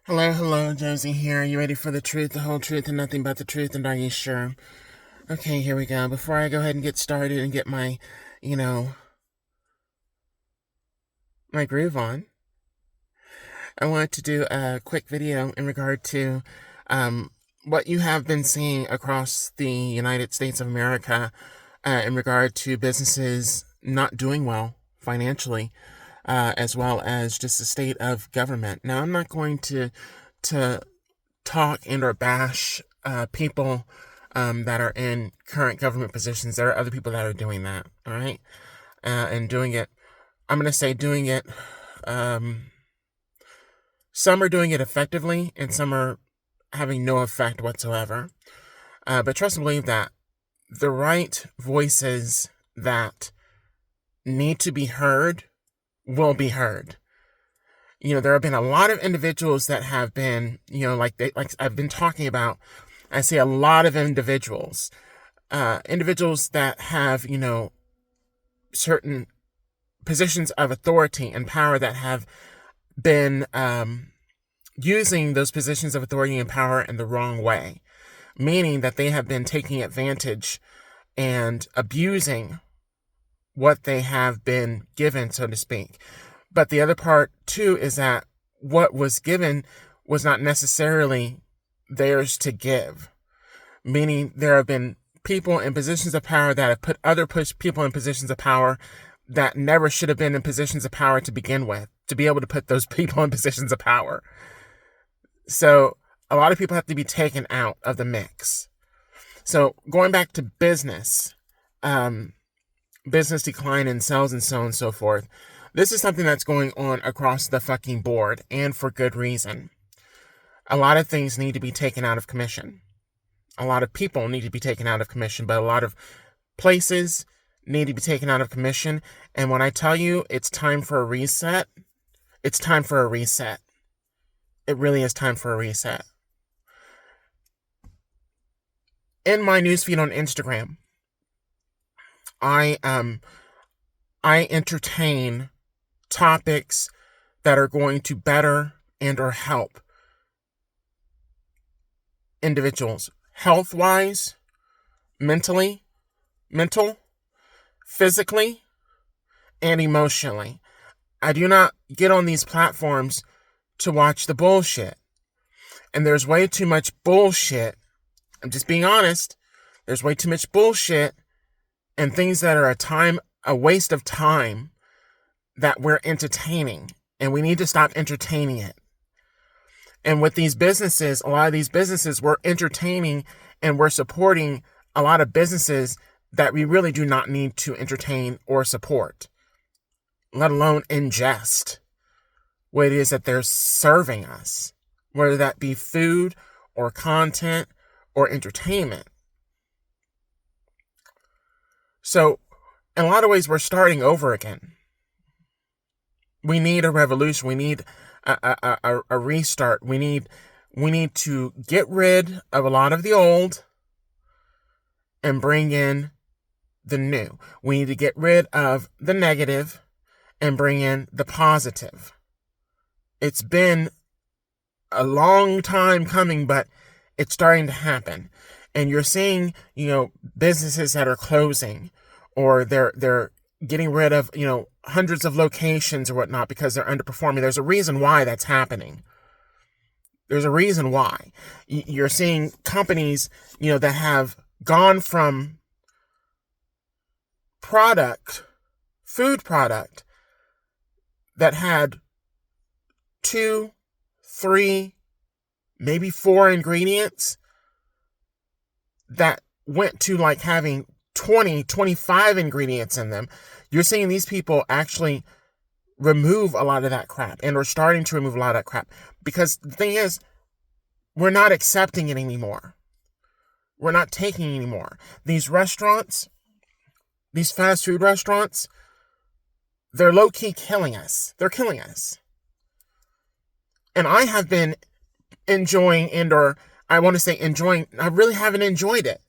Hello, hello, Josie here. Are you ready for the truth, the whole truth, and nothing but the truth? And are you sure? Okay, here we go. Before I go ahead and get started and get you know, my groove on, I want to do a quick video in regard to what you have been seeing across the United States of America in regard to businesses not doing well financially, as well as just the state of government. Now, I'm not going to talk and or bash people that are in current government positions. There are other people that are doing that, all right? And doing it, I'm going to say doing it, some are doing it effectively and some are having no effect whatsoever. But trust and believe that the right voices that need to be heard will be heard. There have been a lot of individuals that have been, like I've been talking about. I see a lot of individuals that have, certain positions of authority and power that have been using those positions of authority and power in the wrong way, meaning that they have been taking advantage and abusing what they have been given, so to speak. But the other part, too, is that what was given was not necessarily theirs to give. Meaning there have been people in positions of power that have put other people in positions of power that never should have been in positions of power to begin with, to be able to put those people in positions of power. So a lot of people have to be taken out of the mix. So going back to business decline in sales and so on and so forth. This is something that's going on across the fucking board, and for good reason. A lot of things need to be taken out of commission. A lot of people need to be taken out of commission, but a lot of places need to be taken out of commission. And when I tell you it's time for a reset, it's time for a reset. It really is time for a reset. In my newsfeed on Instagram, I entertain topics that are going to better and or help individuals health-wise, mental, physically, and emotionally. I do not get on these platforms to watch the bullshit. And there's way too much bullshit. I'm just being honest. There's way too much bullshit and things that are a waste of time that we're entertaining, and we need to stop entertaining it. And with these businesses, a lot of these businesses, we're entertaining and we're supporting a lot of businesses that we really do not need to entertain or support, let alone ingest what it is that they're serving us, whether that be food or content or entertainment. So in a lot of ways, we're starting over again. We need a revolution. We need a restart. We need to get rid of a lot of the old and bring in the new. We need to get rid of the negative and bring in the positive. It's been a long time coming, but it's starting to happen. And you're seeing, businesses that are closing, or they're getting rid of, hundreds of locations or whatnot because they're underperforming. There's a reason why that's happening. There's a reason why. You're seeing companies, that have gone from food product that had 2, 3, maybe 4 ingredients that went to like having 20, 25 ingredients in them. You're seeing these people actually remove a lot of that crap, and we're starting to remove a lot of that crap, because the thing is, we're not accepting it anymore. We're not taking it anymore. These restaurants, these fast food restaurants, they're low-key killing us. They're killing us. And I have been enjoying, I really haven't enjoyed it.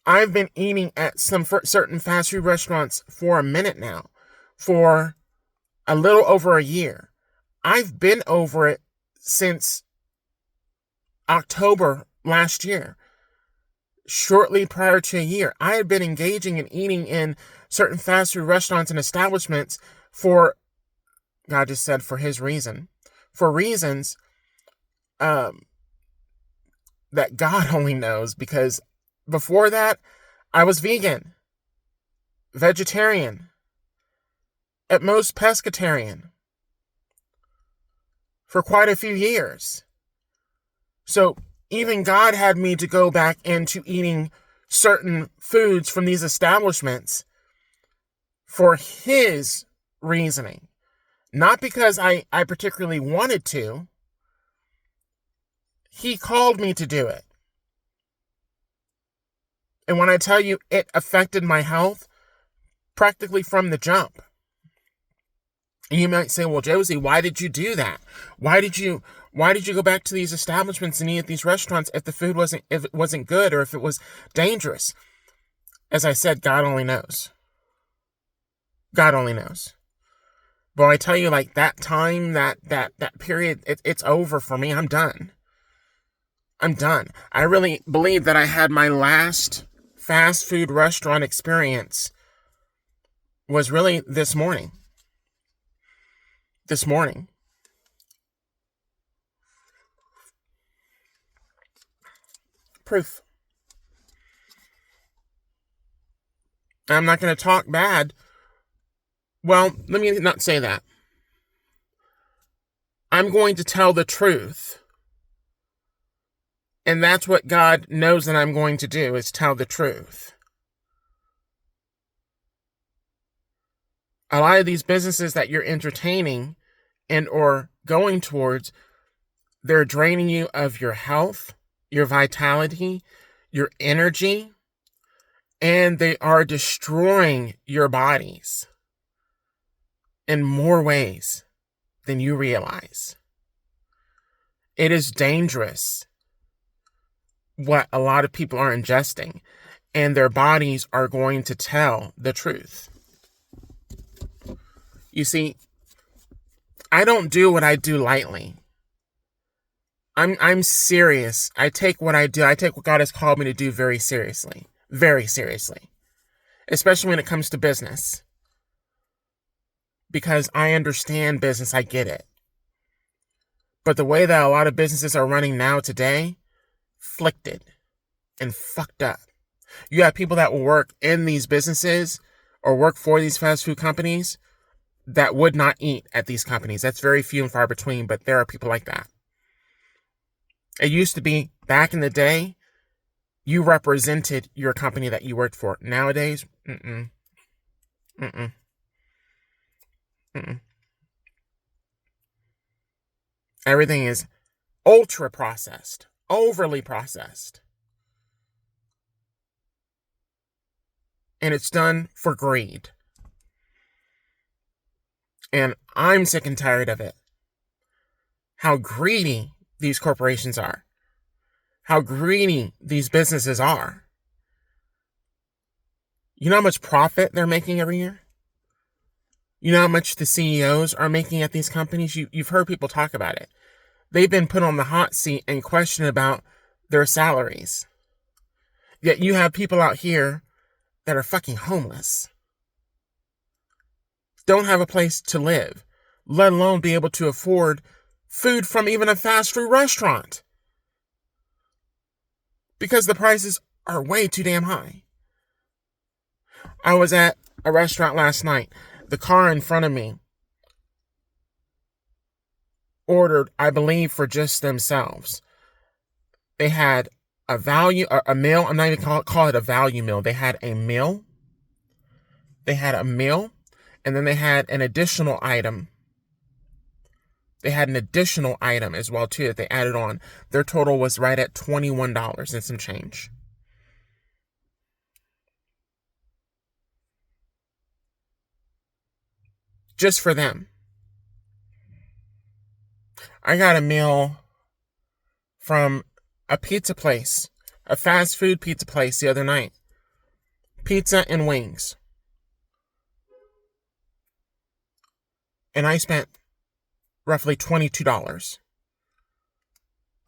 I've been eating at some certain fast food restaurants for a minute now, for a little over a year. I've been over it since October last year. Shortly prior to a year, I had been engaging and eating in certain fast food restaurants and establishments for, God just said, for his reason, for reasons that God only knows, because before that, I was vegan, vegetarian, at most pescatarian, for quite a few years. So even God had me to go back into eating certain foods from these establishments for his reasoning. Not because I particularly wanted to. He called me to do it. And when I tell you it affected my health practically from the jump. And you might say, well, Josie, why did you do that? Why did you go back to these establishments and eat at these restaurants if it wasn't good or if it was dangerous? As I said, God only knows. God only knows. But I tell you, like, that time, that period, it's over for me. I'm done. I'm done. I really believe that I had my last fast food restaurant experience was really this morning. This morning. Proof. I'm not going to talk bad. Well, let me not say that. I'm going to tell the truth. And that's what God knows that I'm going to do, is tell the truth. A lot of these businesses that you're entertaining and or going towards, they're draining you of your health, your vitality, your energy, and they are destroying your bodies in more ways than you realize. It is dangerous what a lot of people are ingesting, and their bodies are going to tell the truth. You see, I don't do what I do lightly. I'm serious. I take what I do, I take what God has called me to do very seriously. Very seriously. Especially when it comes to business. Because I understand business, I get it. But the way that a lot of businesses are running now today, afflicted and fucked up. You have people that will work in these businesses or work for these fast food companies that would not eat at these companies. That's very few and far between, but there are people like that. It used to be, back in the day, you represented your company that you worked for. Nowadays, everything is ultra processed, overly processed. And it's done for greed. And I'm sick and tired of it. How greedy these corporations are. How greedy these businesses are. You know how much profit they're making every year? You know how much the CEOs are making at these companies? You've heard people talk about it. They've been put on the hot seat and questioned about their salaries. Yet you have people out here that are fucking homeless. Don't have a place to live, let alone be able to afford food from even a fast food restaurant. Because the prices are way too damn high. I was at a restaurant last night. The car in front of me ordered, I believe, for just themselves. They had a meal. I'm not even call it a value meal. They had a meal. And then they had an additional item. They had an additional item as well, too, that they added on. Their total was right at $21 and some change. Just for them. I got a meal from a pizza place, a fast food pizza place the other night. Pizza and wings. And I spent roughly $22.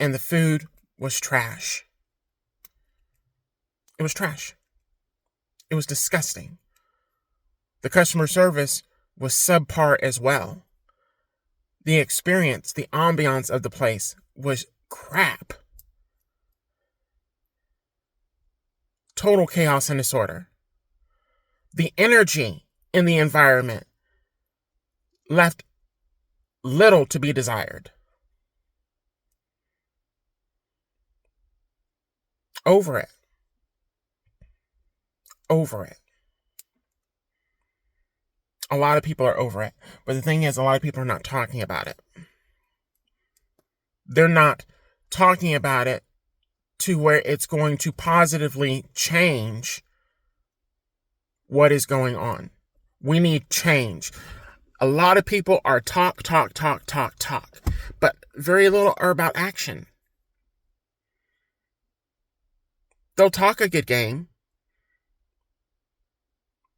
and the food was trash. It was trash. It was disgusting. The customer service was subpar as well. The experience, the ambiance of the place was crap. Total chaos and disorder. The energy in the environment left little to be desired. Over it. Over it. A lot of people are over it. But the thing is, a lot of people are not talking about it. They're not talking about it to where it's going to positively change what is going on. We need change. A lot of people are talk, but very little are about action. They'll talk a good game,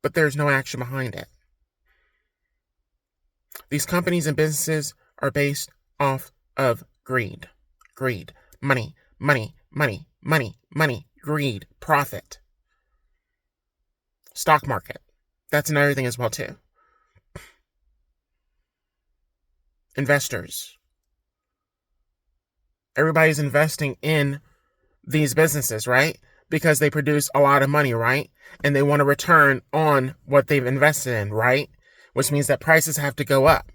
but there's no action behind it. These companies and businesses are based off of greed. Greed. Money. Greed. Profit. Stock market. That's another thing as well too. Investors. Everybody's investing in these businesses, right? Because they produce a lot of money, right? And they want a return on what they've invested in, right? Which means that prices have to go up.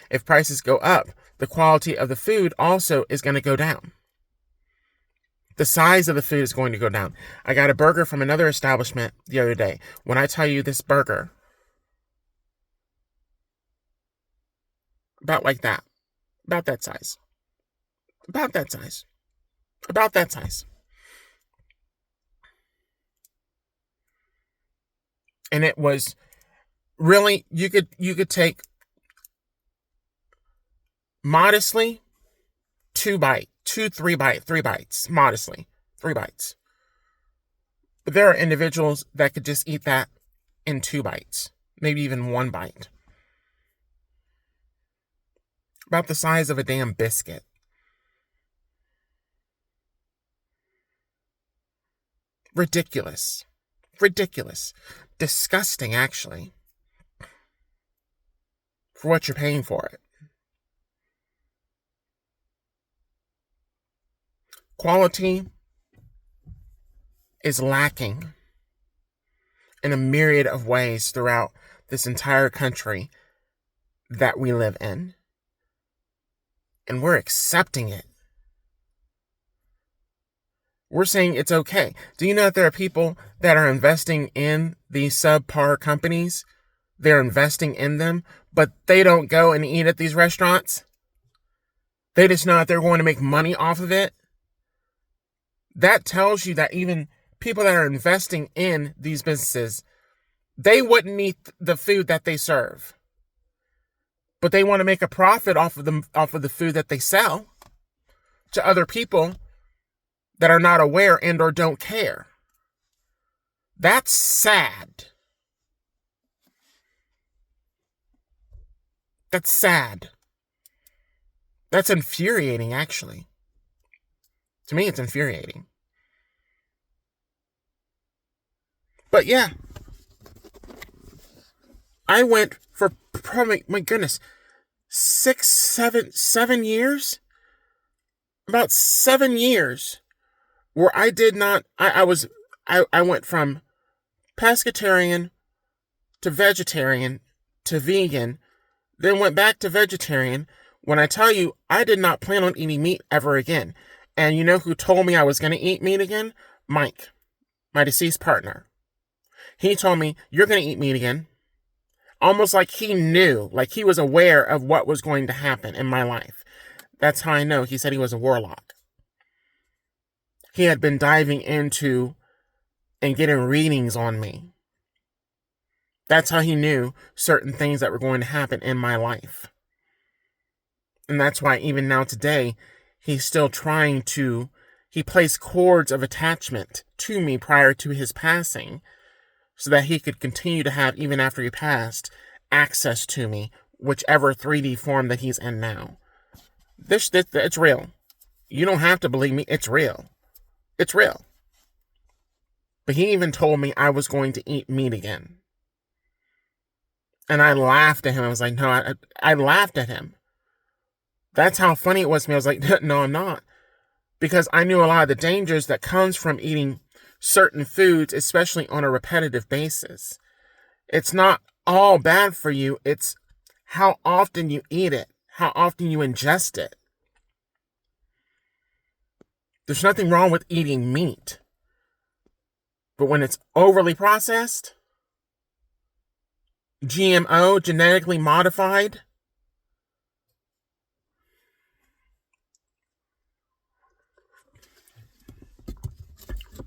If prices go up, the quality of the food also is going to go down. The size of the food is going to go down. I got a burger from another establishment the other day. When I tell you this burger, about like that. About that size. About that size. About that size. And it was really, you could take modestly 3 bites, modestly 3 bites. But there are individuals that could just eat that in 2 bites, maybe even 1 bite. About the size of a damn biscuit. Ridiculous. Disgusting, actually, for what you're paying for it. Quality is lacking in a myriad of ways throughout this entire country that we live in. And we're accepting it. We're saying it's okay. Do you know that there are people that are investing in these subpar companies? They're investing in them, but they don't go and eat at these restaurants. They just know that they're going to make money off of it. That tells you that even people that are investing in these businesses, they wouldn't eat the food that they serve. But they want to make a profit off of the food that they sell to other people that are not aware and or don't care. That's sad. That's sad. That's infuriating, actually. To me, it's infuriating. But yeah, I went for probably, my goodness, 7 years? About 7 years where I did not, I went from pescatarian to vegetarian to vegan, then went back to vegetarian. When I tell you, I did not plan on eating meat ever again. And you know who told me I was going to eat meat again? Mike, my deceased partner. He told me, you're going to eat meat again. Almost like he knew, like he was aware of what was going to happen in my life. That's how I know. He said he was a warlock. He had been diving into and getting readings on me. That's how he knew certain things that were going to happen in my life. And that's why even now today, he's still trying to, he placed cords of attachment to me prior to his passing so that he could continue to have, even after he passed, access to me, whichever 3D form that he's in now. It's real. You don't have to believe me. It's real. It's real. But he even told me I was going to eat meat again. And I laughed at him. I was like, no, I laughed at him. That's how funny it was to me. I was like, no, I'm not. Because I knew a lot of the dangers that comes from eating certain foods, especially on a repetitive basis. It's not all bad for you. It's how often you eat it, how often you ingest it. There's nothing wrong with eating meat. But when it's overly processed, GMO, genetically modified,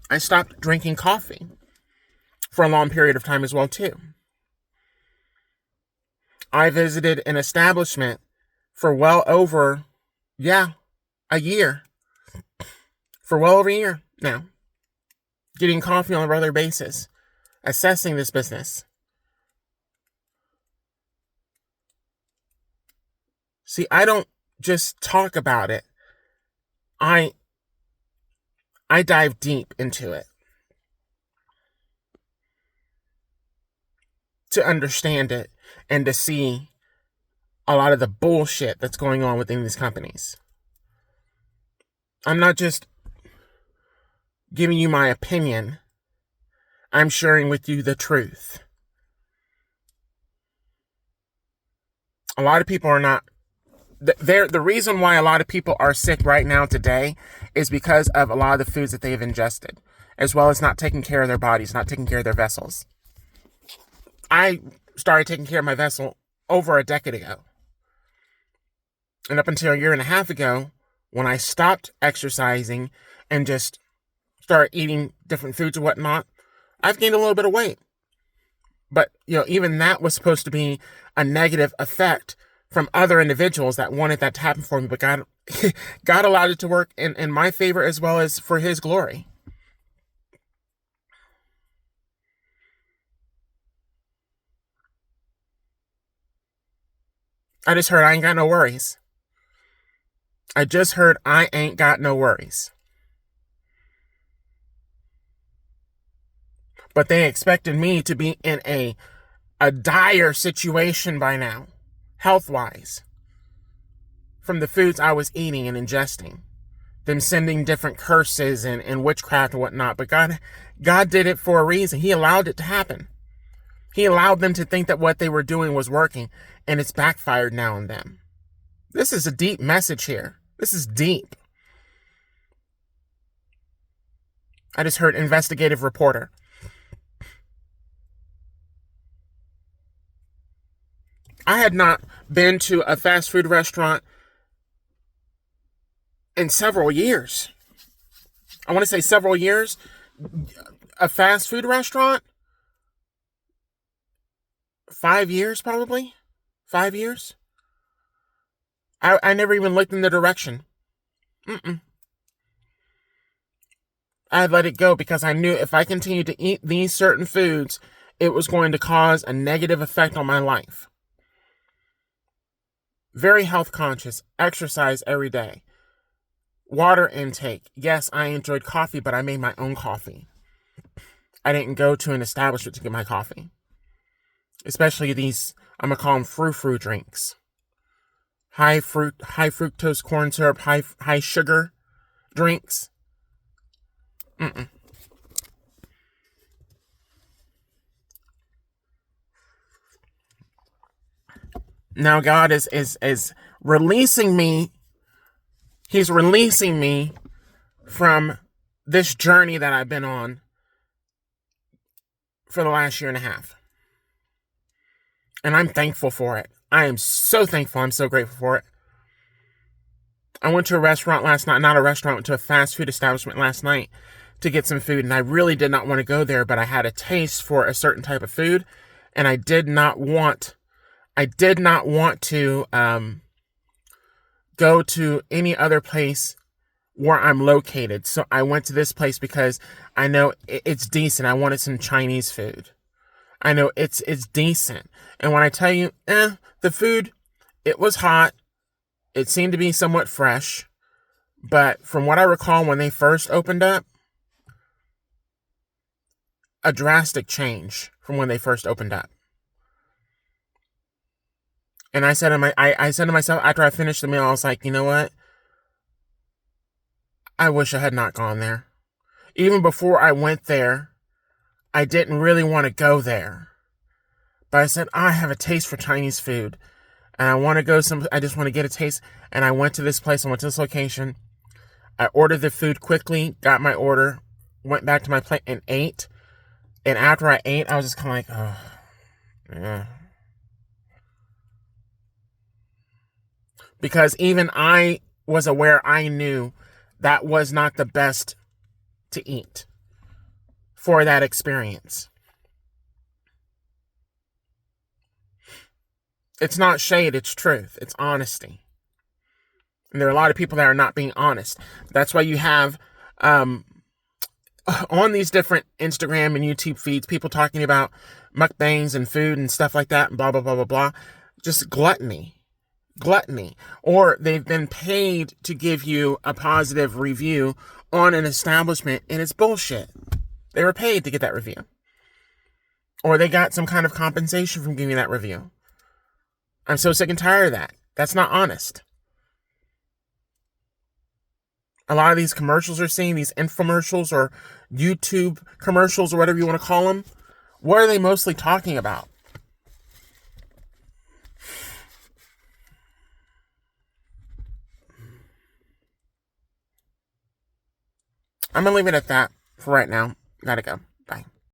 I stopped drinking coffee for a long period of time as well, too. I visited an establishment for well over, a year. For well over a year now. Getting coffee on a regular basis. Assessing this business. See, I don't just talk about it. I dive deep into it. To understand it and to see a lot of the bullshit that's going on within these companies. I'm not just giving you my opinion. I'm sharing with you the truth. A lot of people are not... The reason why a lot of people are sick right now today is because of a lot of the foods that they've ingested, as well as not taking care of their bodies, not taking care of their vessels. I started taking care of my vessel over a decade ago. And up until a year and a half ago, when I stopped exercising and just started eating different foods and whatnot, I've gained a little bit of weight. But, even that was supposed to be a negative effect from other individuals that wanted that to happen for me. But God allowed it to work in my favor as well as for his glory. I just heard I ain't got no worries. I just heard I ain't got no worries. But they expected me to be in a dire situation by now, health-wise, from the foods I was eating and ingesting. Them sending different curses and witchcraft and whatnot. But God did it for a reason. He allowed it to happen. He allowed them to think that what they were doing was working, and it's backfired now on them. This is a deep message here. This is deep. I just heard investigative reporter. I had not been to a fast food restaurant in several years. I want to say several years. A fast food restaurant? 5 years, probably. 5 years. I never even looked in the direction. I let it go because I knew if I continued to eat these certain foods, it was going to cause a negative effect on my life. Very health conscious. Exercise every day. Water intake. Yes, I enjoyed coffee, but I made my own coffee. I didn't go to an establishment to get my coffee. Especially these, I'm going to call them frou-frou drinks. High fructose corn syrup, high sugar drinks. Now God is releasing me. He's releasing me from this journey that I've been on for the last year and a half. And I'm thankful for it. I am so thankful. I'm so grateful for it. I went to a restaurant last night. Not a restaurant. I went to a fast food establishment last night to get some food. And I really did not want to go there. But I had a taste for a certain type of food. And I did not want to go to any other place where I'm located. So I went to this place because I know it's decent. I wanted some Chinese food. I know it's decent. And when I tell you, the food, it was hot. It seemed to be somewhat fresh. But from what I recall, when they first opened up, a drastic change from when they first opened up. And I said to myself after I finished the meal, I was like, you know what? I wish I had not gone there. Even before I went there, I didn't really want to go there. But I said, I have a taste for Chinese food. And I just want to get a taste. And I went to this place, I went to this location. I ordered the food quickly, got my order, went back to my plate and ate. And after I ate, I was just kind of like, oh, yeah. Because even I was aware, I knew that was not the best to eat for that experience. It's not shade, it's truth. It's honesty. And there are a lot of people that are not being honest. That's why you have on these different Instagram and YouTube feeds, people talking about mukbangs and food and stuff like that, and blah, blah, blah, blah, blah. Just gluttony. Or they've been paid to give you a positive review on an establishment, and it's bullshit. They were paid to get that review. Or they got some kind of compensation from giving that review. I'm so sick and tired of that. That's not honest. A lot of these commercials we're seeing, these infomercials or YouTube commercials or whatever you want to call them, what are they mostly talking about? I'm going to leave it at that for right now. Gotta go.